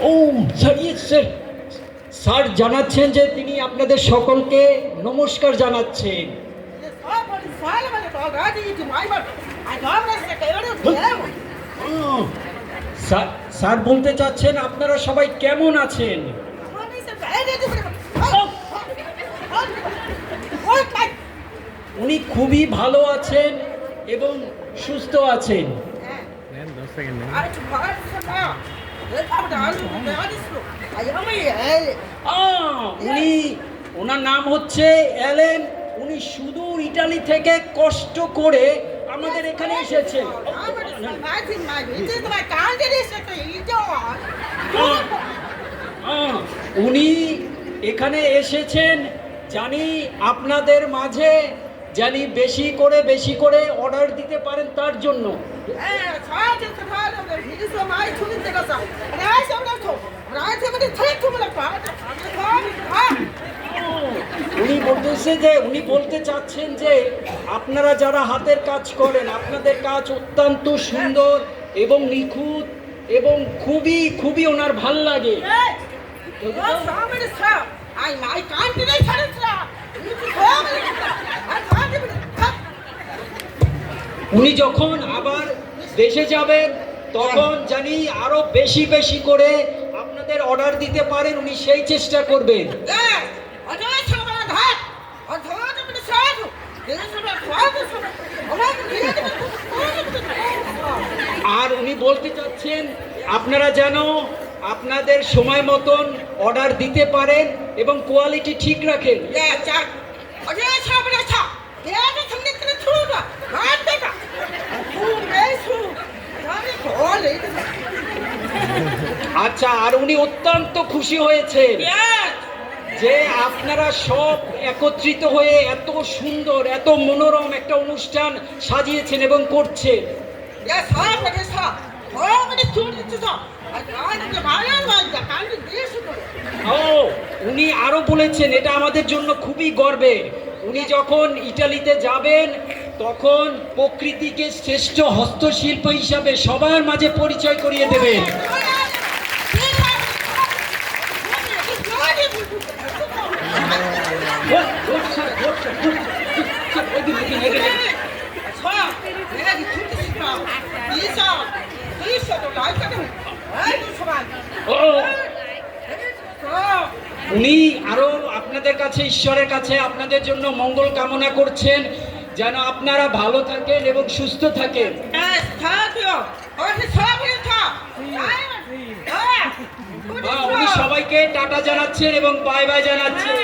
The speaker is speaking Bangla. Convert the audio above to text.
ও স্যার, স্যার জানাচ্ছেন যে তিনি আপনাদের সকলকে নমস্কার জানাচ্ছেন। স্যার স্যার বলতে চাচ্ছেন আপনারা সবাই কেমন আছেন? উনি খুবই ভালো আছেন এবং সুস্থ আছেন। উনি, ওনার নাম হচ্ছে অ্যালেন। উনি সুদূর ইটালি থেকে কষ্ট করে আমাদের এখানে এসেছেন। উনি এখানে এসেছেন জানি আপনাদের মাঝে জানি বেশি করে অর্ডার দিতে পারেন তার জন্য। উনি বলতে চাচ্ছেন যে আপনারা যারা হাতের কাজ করেন আপনাদের কাজ অত্যন্ত সুন্দর এবং নিখুঁত এবং খুবই ওনার ভাল লাগে। উনি যখন আবার দেশে যাবেন তখন জানি আরো বেশি করে আপনাদের অর্ডার দিতে পারেন, উনি সেই চেষ্টা করবেন। আর উনি বলতে চাচ্ছেন আপনারা যেন আপনাদের সময় মতন অর্ডার দিতে পারেন এবং কোয়ালিটি ঠিক রাখেন। আচ্ছা, আর উনি অত্যন্ত খুশি হয়েছেন যে আপনারা সব একত্রিত হয়ে এত সুন্দর এত মনোরম একটা অনুষ্ঠান সাজিয়েছেন এবং করছেন। উনি আরো বলেছেন এটা আমাদের জন্য খুবই গর্বের। উনি যখন ইটালিতে যাবেন তখন প্রকৃতিকে শ্রেষ্ঠ হস্তশিল্প হিসাবে সবার মাঝে পরিচয় করিয়ে দেবেন। উনি আরো আপনাদের কাছে ঈশ্বরের কাছে আপনাদের জন্য মঙ্গল কামনা করছেন যেন আপনারা ভালো থাকেন এবং সুস্থ থাকেন। উনি সবাইকে টাটা জানাচ্ছেন এবং বাই বাই জানাচ্ছেন।